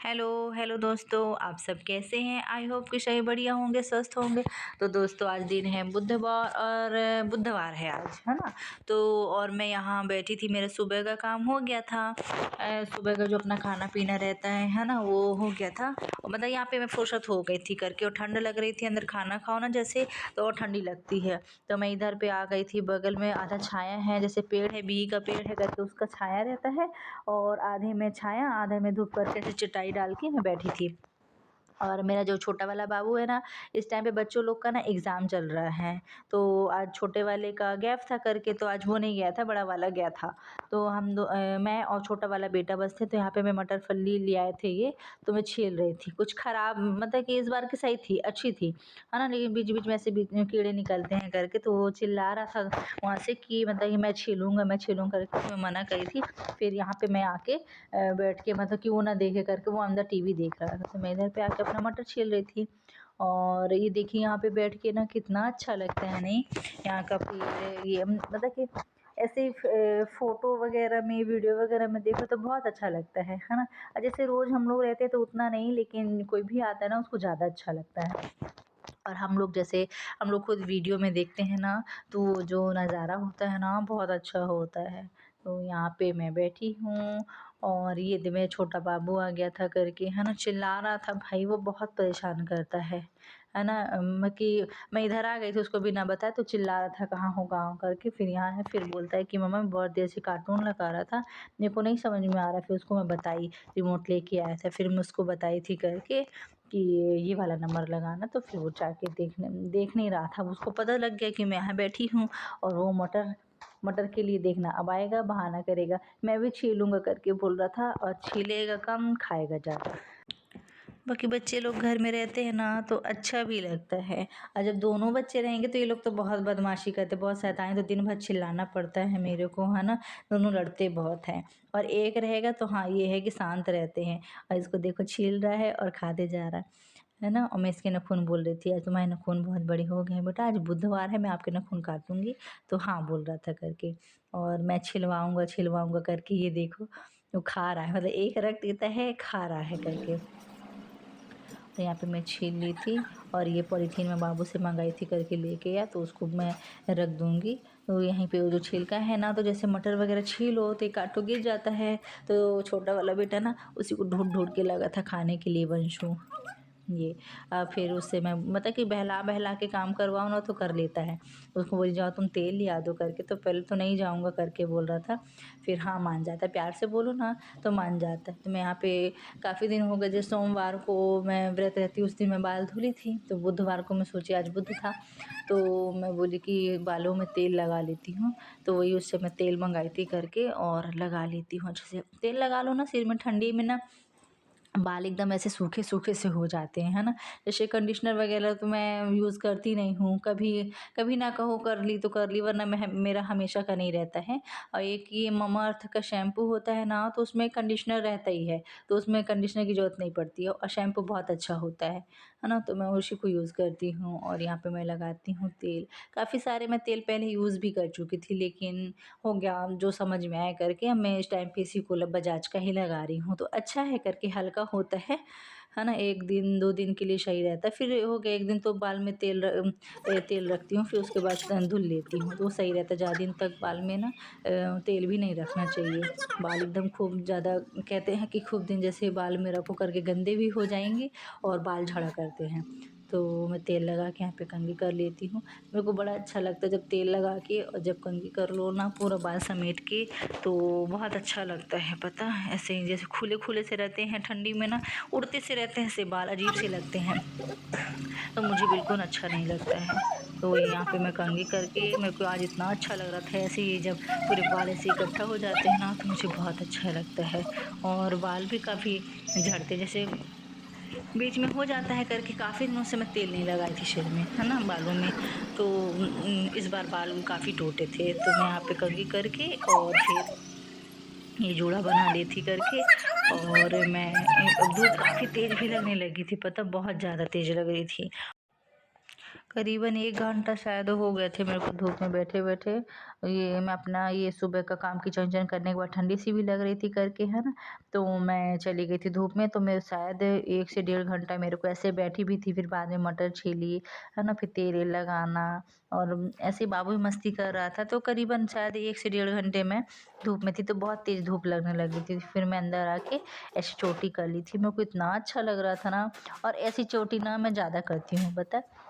Hello hello दोस्तों, आप सब कैसे हैं। आई होप कि सही बढ़िया होंगे, स्वस्थ होंगे। तो दोस्तों, आज दिन है बुधवार और बुधवार है आज, है ना। तो और मैं यहाँ बैठी थी, मेरा सुबह का काम हो गया था। सुबह का जो अपना खाना पीना रहता है ना, वो हो गया था। और मतलब यहाँ पे मैं फुर्सत हो गई थी करके, और ठंड लग रही थी, अंदर खाना खाओ ना जैसे तो और ठंडी लगती है। तो मैं इधर पे आ गई थी, बगल में आधा छाया है, जैसे पेड़ है, बिही का पेड़ है करके उसका छाया रहता है, और आधे में छाया आधे में धूप करके ऐसे चटाई डाल के मैं बैठी थी। और मेरा जो छोटा वाला बाबू है ना, इस टाइम पे बच्चों लोग का ना एग्ज़ाम चल रहा है। तो आज छोटे वाले का गैप था करके, तो आज वो नहीं गया था, बड़ा वाला गया था। तो मैं और छोटा वाला बेटा बस थे। तो यहाँ पे मैं मटर फल्ली ले आए थे ये, तो मैं छील रही थी। कुछ ख़राब मतलब कि इस बार की सही थी, अच्छी थी, है ना। लेकिन बीच-बीच में ऐसे कीड़े निकलते हैं करके, तो वो चिल्ला रहा था वहाँ से कि मतलब कि मैं छीलूँगा करके, मैं मना करी थी। फिर यहाँ पे मैं आके बैठ के मतलब कि वो ना देखे करके, वो अंदर टीवी देख रहा था। तो मैं इधर पे आके अपना मटर छील रही थी। और ये देखिए यहाँ पे बैठ के ना कितना अच्छा लगता है नहीं, यहाँ का पेड़ ये मतलब कि ऐसे फ़ोटो वगैरह में, वीडियो वगैरह में देखो तो बहुत अच्छा लगता है ना। जैसे रोज़ हम लोग रहते हैं तो उतना नहीं, लेकिन कोई भी आता है ना उसको ज़्यादा अच्छा लगता है। और हम लोग खुद वीडियो में देखते हैं ना, तो जो नज़ारा होता है ना बहुत अच्छा होता है। तो यहाँ पे मैं बैठी हूँ, और ये मेरा छोटा बाबू आ गया था करके, है ना, चिल्ला रहा था भाई, वो बहुत परेशान करता है ना। कि मैं इधर आ गई थी उसको बिना बताए, तो चिल्ला रहा था कहाँ हो गाँव करके। फिर यहाँ है, फिर बोलता है कि मम्मा मैं बहुत देर से कार्टून लगा रहा था, मेरे को नहीं समझ में आ रहा। फिर उसको मैं बताई, रिमोट लेके आया था, फिर मैं उसको बताई थी करके कि ये वाला नंबर लगाना। तो फिर वो जाके देख नहीं रहा था, उसको पता लग गया कि मैं यहाँ बैठी हूँ। और वो मटर मटर के लिए देखना, अब आएगा बहाना करेगा, मैं भी छीलूँगा करके बोल रहा था। और छीलेगा कम, खाएगा ज़्यादा। बाकी बच्चे लोग घर में रहते हैं ना तो अच्छा भी लगता है। और जब दोनों बच्चे रहेंगे तो ये लोग तो बहुत बदमाशी करते, बहुत शैतानी, तो दिन भर चिल्लाना पड़ता है मेरे को, है ना। दोनों लड़ते बहुत हैं। और एक रहेगा तो हाँ, ये है कि शांत रहते हैं। और इसको देखो, छील रहा है और खाते जा रहा है ना। और मैं इसके नाखून बोल रही थी, आज तुम्हारे नाखून बहुत बड़े हो गए हैं बेटा, आज बुधवार है, मैं आपके नाखून काटूंगी। तो हाँ बोल रहा था करके, और मैं छिलवाऊंगा छिलवाऊंगा करके, ये देखो वो खा रहा है, मतलब एक रख देता है, खा रहा है करके। तो यहाँ पे मैं छील ली थी, और ये पॉलीथीन मैं बाबू से मंगाई थी करके लेके आया, तो उसको मैं रख दूँगी। तो यहीं पे वो जो छिलका है ना, तो जैसे मटर वगैरह छीलो तो एक आधो गिर जाता है। तो छोटा वाला बेटा ना उसी को ढूँढ-ढूँढ के लगा था खाने के लिए, वंशु ये। फिर उससे मैं मतलब कि बहला-बहला के काम करवाओ ना तो कर लेता है। उसको बोली जाओ तुम तेल ले आ दो करके, तो पहले तो नहीं जाऊँगा करके बोल रहा था। फिर हाँ मान जाता है, प्यार से बोलो ना तो मान जाता है। तो मैं यहाँ पे काफ़ी दिन हो गए, जैसे सोमवार को मैं व्रत रहती हूँ, उस दिन मैं बाल धुली थी। तो बुधवार को मैं सोची, आज बुध था, तो मैं बोली कि बालों में तेल लगा लेती हूँ। तो वही उससे मैं तेल मंगाई थी करके, और लगा लेती हूँ अच्छे से। तेल लगा लो ना सिर में, ठंडी में ना बाल एकदम ऐसे सूखे-सूखे से हो जाते हैं, है ना। जैसे कंडीशनर वगैरह तो मैं यूज़ करती नहीं हूँ, कभी कभी ना कहो कर ली तो कर ली, वरना मेरा हमेशा का नहीं रहता है। और एक ये ममाअर्थ का शैम्पू होता है ना, तो उसमें कंडीशनर रहता ही है, तो उसमें कंडीशनर की ज़रूरत नहीं पड़ती है, और शैम्पू बहुत अच्छा होता है ना। तो मैं उसी को यूज़ करती हूँ, और यहाँ पे मैं लगाती हूँ तेल। काफ़ी सारे मैं तेल पहले यूज़ भी कर चुकी थी, लेकिन हो गया जो समझ में आया करके, अब मैं इस टाइम पे इसी को बजाज का ही लगा रही हूँ। तो अच्छा है करके, हल्का होता है ना। 1 दिन 2 दिन के लिए सही रहता है, फिर हो गया 1 दिन तो बाल में तेल रखती हूँ, फिर उसके बाद धुल लेती हूँ, तो वो सही रहता है। ज़्यादा दिन तक बाल में ना तेल भी नहीं रखना चाहिए। बाल एकदम खूब ज़्यादा, कहते हैं कि खूब दिन जैसे बाल में रखो करके गंदे भी हो जाएँगे, और बाल झड़ा करते हैं। तो मैं तेल लगा के यहाँ पे कंघी कर लेती हूँ। मेरे को बड़ा अच्छा लगता है जब तेल लगा के, और जब कंघी कर लो ना पूरा बाल समेट के, तो बहुत अच्छा लगता है। पता है, ऐसे ही जैसे खुले-खुले से रहते हैं ठंडी में ना, उड़ते से रहते हैं ऐसे बाल, अजीब से लगते हैं। तो मुझे बिल्कुल अच्छा नहीं लगता है। तो यहाँ पे मैं कंघी करके, मेरे को आज इतना अच्छा लग रहा था ऐसे ही, जब पूरे बाल ऐसे इकट्ठा हो जाते हैं ना, तो मुझे बहुत अच्छा लगता है। और बाल भी काफ़ी झड़ते, जैसे बीच में हो जाता है करके, काफ़ी दिनों से मैं तेल नहीं लगाई थी सिर में, है ना, बालों में। तो इस बार बाल काफ़ी टूटे थे, तो मैं यहाँ पे कंघी करके, और फिर ये जूड़ा बना ली थी करके। और मैं धूप काफ़ी तेज़ भी लगने लगी थी, पता, बहुत ज़्यादा तेज़ लग रही थी। करीबन 1 घंटा शायद हो गए थे मेरे को धूप में बैठे-बैठे। ये मैं अपना ये सुबह का काम किचन-विचन करने के बाद ठंडी-सी भी लग रही थी करके, है ना? तो मैं चली गई थी धूप में, तो मैं शायद 1 से डेढ़ घंटा मेरे को ऐसे बैठी भी थी। फिर बाद में मटर छीली, है ना? फिर तेल-वेल लगाना और ऐसे ही बाबू भी मस्ती कर रहा था। तो करीबन शायद 1 से डेढ़ घंटे मैं धूप में थी, तो बहुत तेज़ धूप लगने लगी थी। फिर मैं अंदर आके ऐसी चोटी कर ली थी। मेरे को इतना अच्छा लग रहा था ना, और ऐसी चोटी ना मैं ज़्यादा करती हूँ, पता है?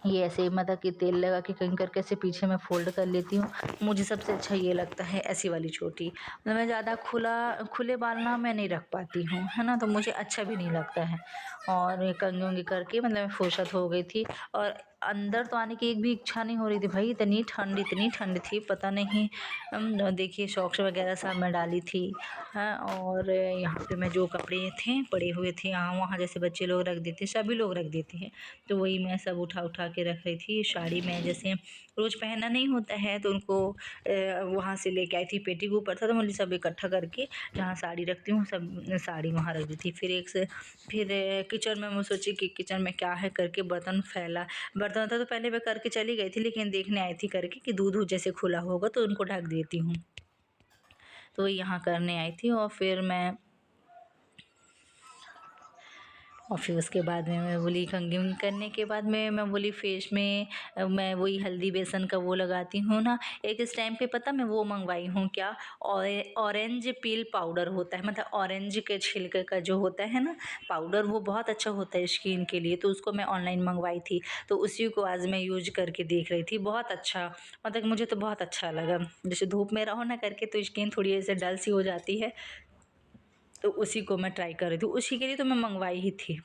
ये ऐसे ही मतलब कि तेल लगा के कहीं करके ऐसे पीछे मैं फ़ोल्ड कर लेती हूँ। मुझे सबसे अच्छा ये लगता है ऐसी वाली चोटी। मतलब मैं ज़्यादा खुले बाल ना मैं नहीं रख पाती हूँ, है ना? तो मुझे अच्छा भी नहीं लगता है। और ये कंघी-वंघी करके मतलब मैं फुर्सत हो गई थी, और अंदर तो आने की एक भी इच्छा नहीं हो रही थी भाई, इतनी ठंड थी, पता नहीं। देखिए सॉक्स वगैरह सब मैं डाली थी, हैं। और यहाँ पे मैं जो कपड़े थे पड़े हुए थे यहाँ-वहाँ, जैसे बच्चे लोग रख देते, सभी लोग रख देते हैं, तो वही मैं सब उठा-उठा के रख रही थी। साड़ी में जैसे रोज़ पहनना नहीं होता है, तो उनको वहाँ से लेके आई थी, पेटी के ऊपर था, तो मैंने सब इकट्ठा करके जहाँ साड़ी रखती हूँ सब साड़ी वहाँ रख दी थी। फिर किचन में मैं सोची कि किचन में क्या है करके बर्तन था, तो पहले मैं करके चली गई थी, लेकिन देखने आई थी करके कि दूध जैसे खुला होगा तो उनको ढक देती हूँ। तो यहाँ करने आई थी, और फिर उसके बाद में मैं बोली कंघी-वंघी करने के बाद में मैं बोली फेस में मैं वही हल्दी बेसन का वो लगाती हूँ ना। एक इस टाइम पे पता मैं वो मंगवाई हूँ क्या, ऑरेंज पील पाउडर होता है, मतलब ऑरेंज के छिलके का जो होता है ना पाउडर, वो बहुत अच्छा होता है स्किन के लिए। तो उसको मैं ऑनलाइन मंगवाई थी, तो उसी को आज मैं यूज़ करके देख रही थी। बहुत अच्छा, मतलब मुझे तो बहुत अच्छा लगा। जैसे धूप में रहो ना करके तो स्किन थोड़ी ऐसे डल सी हो जाती है, तो उसी को मैं ट्राई कर रही थी। उसी के लिए तो मैं मंगवाई ही थी।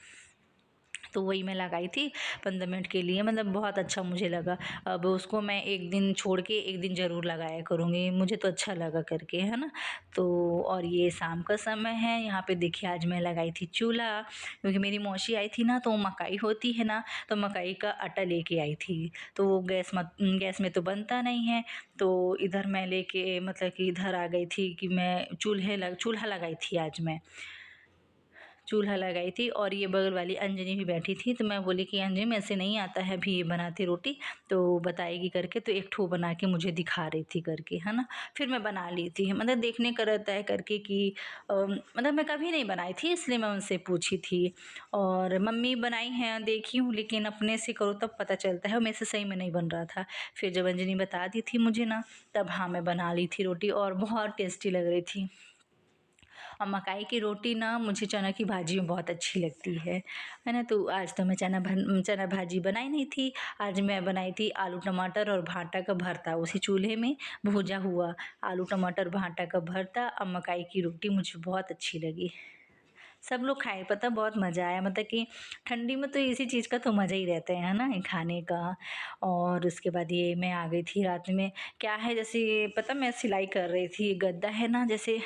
तो वही मैं लगाई थी 15 मिनट के लिए, मतलब बहुत अच्छा मुझे लगा। अब उसको मैं एक दिन छोड़ के एक दिन ज़रूर लगाया करूँगी, मुझे तो अच्छा लगा करके, है ना। तो और ये शाम का समय है, यहाँ पे देखिए आज मैं लगाई थी चूल्हा, क्योंकि मेरी मौसी आई थी ना, तो मकाई होती है ना, तो मकाई का आटा लेके आई थी। तो वो गैस में तो बनता नहीं है, तो इधर मैं लेके मतलब कि इधर आ गई थी कि मैं चूल्हा लगाई थी आज मैं। चूल्हा लगाई थी, और ये बगल वाली अंजनी भी बैठी थी, तो मैं बोली कि अंजनी मेरे से नहीं आता है अभी ये बनाती रोटी, तो बताएगी करके, तो एक ठो बना के मुझे दिखा रही थी करके, है ना। फिर मैं बना ली थी, मतलब देखने का रहता है करके कि मतलब मैं कभी नहीं बनाई थी, इसलिए मैं उनसे पूछी थी। और मम्मी बनाई हैं देखी हूँ, लेकिन अपने से करो तब पता चलता है, और मेरे से सही में नहीं बन रहा था। फिर जब अंजनी बता दी थी मुझे ना, तब हाँ मैं बना ली थी रोटी, और बहुत टेस्टी लग रही थी। और मकाई की रोटी ना मुझे चना की भाजी में बहुत अच्छी लगती है ना। तो आज तो मैं चना भाजी बनाई नहीं थी, आज मैं बनाई थी आलू टमाटर और भाँटा का भरता, उसी चूल्हे में भुजा हुआ आलू टमाटर भाँटा का भरता और मकाई की रोटी मुझे बहुत अच्छी लगी। सब लोग खाए, पता बहुत मज़ा आया, मतलब कि ठंडी में तो इसी चीज़ का तो मज़ा ही रहता है ना, ये खाने का। और उसके बाद ये मैं आ गई थी रात में, क्या है जैसे पता मैं सिलाई कर रही थी, ये गद्दा है ना जैसे,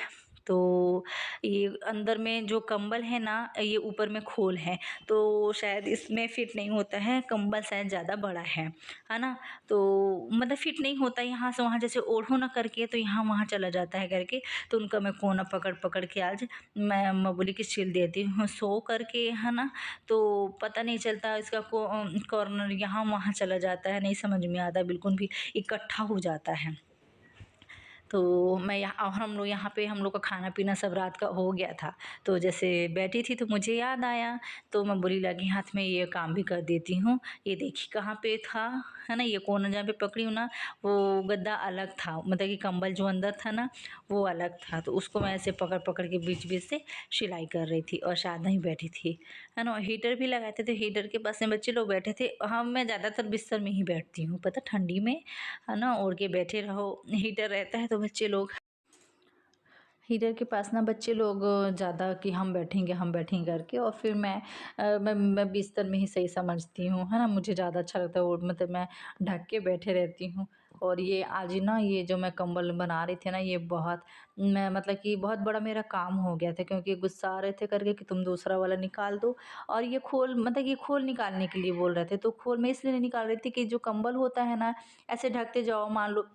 तो ये अंदर में जो कंबल है ना, ये ऊपर में खोल है, तो शायद इसमें फिट नहीं होता है, कंबल शायद ज़्यादा बड़ा है ना। तो मतलब फिट नहीं होता यहाँ से वहाँ, जैसे ओढ़ो ना करके तो यहाँ वहाँ चला जाता है करके, तो उनका मैं कोना पकड़ पकड़ के आज मैं बोली कि सिल देती हूँ सो करके, है ना। तो पता नहीं चलता इसका कॉर्नर यहाँ वहाँ चला जाता है, नहीं समझ में आता बिल्कुल भी, इकट्ठा हो जाता है। तो मैं यहाँ, और हम लोग का खाना पीना सब रात का हो गया था, तो जैसे बैठी थी तो मुझे याद आया, तो मैं बोली लगी हाथ में ये काम भी कर देती हूँ। ये देखी कहाँ पे था, है ना, ये कोना जहाँ पे पकड़ी हूँ ना, वो गद्दा अलग था, मतलब कि कंबल जो अंदर था ना वो अलग था, तो उसको मैं ऐसे पकड़ पकड़ के बीच बीच से सिलाई कर रही थी, और शायद ही बैठी थी, है ना। हीटर भी लगाए थे, तो हीटर के पास में बच्चे लोग बैठे थे। हाँ, मैं ज़्यादातर बिस्तर में ही बैठती हूँ, पता ठंडी में, है ना, ओढ़ के बैठे रहो, हीटर रहता है तो बच्चे लोग हीटर के पास ना बच्चे लोग ज़्यादा कि हम बैठेंगे करके, और फिर मैं बिस्तर में ही सही समझती हूँ, है ना। मुझे ज़्यादा अच्छा लगता है, और मतलब मैं ढक के बैठे रहती हूँ। और ये आज ना ये जो मैं कंबल बना रही थी ना, ये बहुत मैं मतलब कि बहुत बड़ा मेरा काम हो गया था, क्योंकि गुस्सा आ रहे थे करके कि तुम दूसरा वाला निकाल दो, और ये खोल मतलब ये खोल निकालने के लिए बोल रहे थे, तो खोल मैं इसलिए नहीं निकाल रही थी कि जो कंबल होता है ना, ऐसे ढकते जाओ, मान लो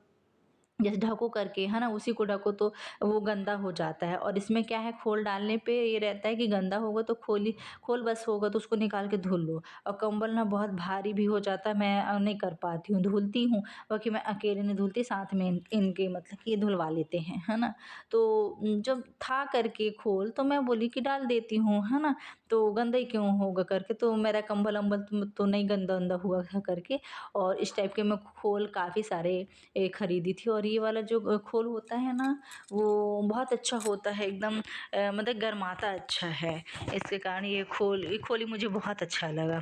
जैसे ढको करके, है ना, उसी को ढको तो वो गंदा हो जाता है। और इसमें क्या है, खोल डालने पे ये रहता है कि गंदा होगा तो खोल बस होगा तो उसको निकाल के धुल लो। और कंबल ना बहुत भारी भी हो जाता है, मैं नहीं कर पाती हूँ, धुलती हूँ, बाकी मैं अकेले नहीं धुलती, साथ में इनके मतलब कि ये धुलवा लेते हैं, है ना। तो जब था करके खोल तो मैं बोली कि डाल देती हूँ, है ना, तो गंदा ही क्यों होगा करके, तो मेरा कंबल-अम्बल तो नहीं गंदा-वंदा हुआ था करके। और इस टाइप के मैं खोल काफ़ी सारे खरीदी थी। और ये वाला जो खोल होता है ना, वो बहुत अच्छा होता है एकदम, मतलब गरमाता अच्छा है। इसके कारण ये खोल ही मुझे बहुत अच्छा लगा।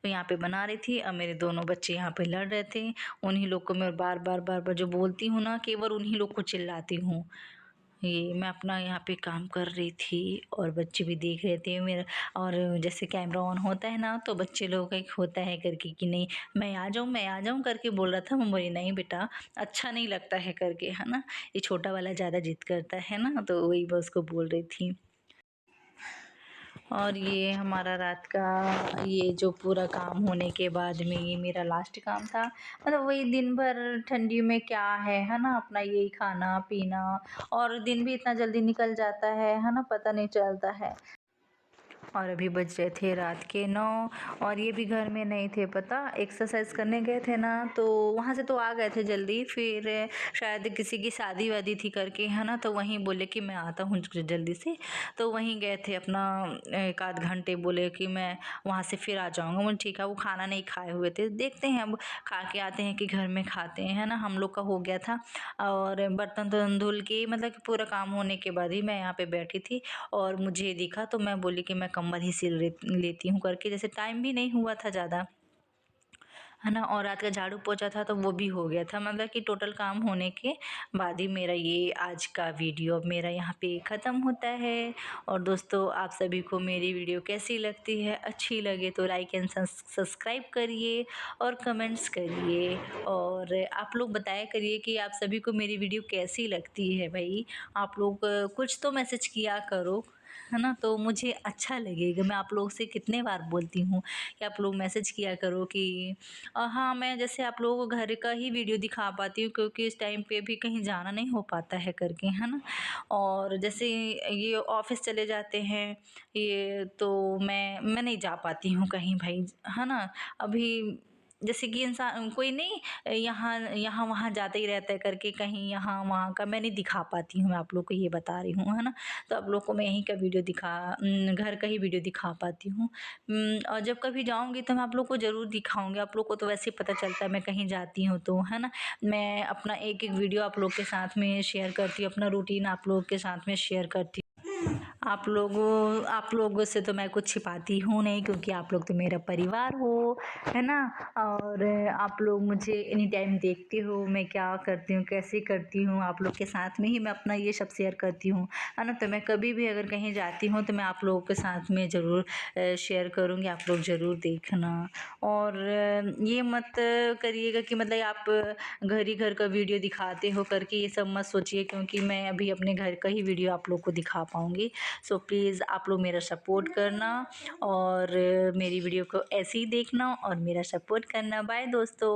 तो यहाँ पे बना रही थी, अब मेरे दोनों बच्चे यहाँ पे लड़ रहे थे। उन्हीं लोग को मैं बार-बार जो बोलती हूँ ना, केवल उन्हीं लोग को चिल्लाती हूँ। ये मैं अपना यहाँ पे काम कर रही थी और बच्चे भी देख रहे थे मेरा। और जैसे कैमरा ऑन होता है ना, तो बच्चे लोगों का एक होता है करके कि नहीं मैं आ जाऊँ करके बोल रहा था। मैं बोली नहीं बेटा, अच्छा नहीं लगता है करके, है ना। ये छोटा वाला ज़्यादा जिद करता है ना, तो वही मैं उसको बोल रही थी। और ये हमारा रात का ये जो पूरा काम होने के बाद में ये मेरा लास्ट काम था। मतलब वही दिन भर ठंडी में क्या है ना, अपना यही खाना पीना। और दिन भी इतना जल्दी निकल जाता है ना, पता नहीं चलता है। और अभी बज रहे थे रात के 9। और ये भी घर में नहीं थे, पता एक्सरसाइज करने गए थे ना, तो वहाँ से तो आ गए थे जल्दी। फिर शायद किसी की शादी वादी थी करके, है ना, तो वहीं बोले कि मैं आता हूँ जल्दी से। तो वहीं गए थे अपना 1 आध घंटे, बोले कि मैं वहाँ से फिर आ जाऊँगा। मुझे ठीक है, वो खाना नहीं खाए हुए थे, देखते हैं अब खा के आते हैं कि घर में खाते हैं, है ना। हम लोग का हो गया था। और बर्तन तो धुल के मतलब कि पूरा काम होने के बाद ही मैं यहाँ पे बैठी थी। और मुझे दिखा तो मैं बोली कि मैं कंबल ही सिल लेती हूँ करके, जैसे टाइम भी नहीं हुआ था ज़्यादा, है ना। और रात का झाड़ू पोछा था तो वो भी हो गया था, मतलब कि टोटल काम होने के बाद ही मेरा ये आज का वीडियो अब मेरा यहाँ पे ख़त्म होता है। और दोस्तों, आप सभी को मेरी वीडियो कैसी लगती है, अच्छी लगे तो लाइक एंड सब्सक्राइब करिए और कमेंट्स करिए। और आप लोग बताया करिए कि आप सभी को मेरी वीडियो कैसी लगती है। भाई आप लोग कुछ तो मैसेज किया करो, है ना, तो मुझे अच्छा लगेगा। मैं आप लोग से कितने बार बोलती हूँ कि आप लोग मैसेज किया करो कि हाँ, मैं जैसे आप लोगों को घर का ही वीडियो दिखा पाती हूँ, क्योंकि इस टाइम पे भी कहीं जाना नहीं हो पाता है करके, है ना। और जैसे ये ऑफ़िस चले जाते हैं ये, तो मैं नहीं जा पाती हूँ कहीं भाई, है ना। अभी जैसे कि इंसान कोई नहीं यहाँ यहाँ वहाँ जाते ही रहता है करके, कहीं यहाँ वहाँ का मैं नहीं दिखा पाती हूँ, मैं आप लोग को ये बता रही हूँ, है ना। तो आप लोग को मैं यहीं का वीडियो घर का ही वीडियो दिखा पाती हूँ। और जब कभी जाऊँगी तो मैं आप लोग को ज़रूर दिखाऊँगी। आप लोग को तो वैसे ही पता चलता है मैं कहीं जाती हूँ तो, है ना। मैं अपना एक-एक वीडियो आप लोग के साथ में शेयर करती हूँ, अपना रूटीन आप लोग के साथ में शेयर करती हूँ। आप लोगों से तो मैं कुछ छिपाती हूँ नहीं, क्योंकि आप लोग तो मेरा परिवार हो, है ना। और आप लोग मुझे एनी टाइम देखते हो, मैं क्या करती हूँ, कैसे करती हूँ, आप लोग के साथ में ही मैं अपना ये सब शेयर करती हूँ, है ना। तो मैं कभी भी अगर कहीं जाती हूँ तो मैं आप लोगों के साथ में ज़रूर शेयर करूँगी, आप लोग ज़रूर देखना। और ये मत करिएगा कि मतलब आप घर ही घर का वीडियो दिखाते हो करके, ये सब मत सोचिए, क्योंकि मैं अभी अपने घर का ही वीडियो आप लोग को दिखा पाऊँगी। सो प्लीज़ आप लोग मेरा सपोर्ट करना और मेरी वीडियो को ऐसे ही देखना और मेरा सपोर्ट करना। बाय दोस्तों।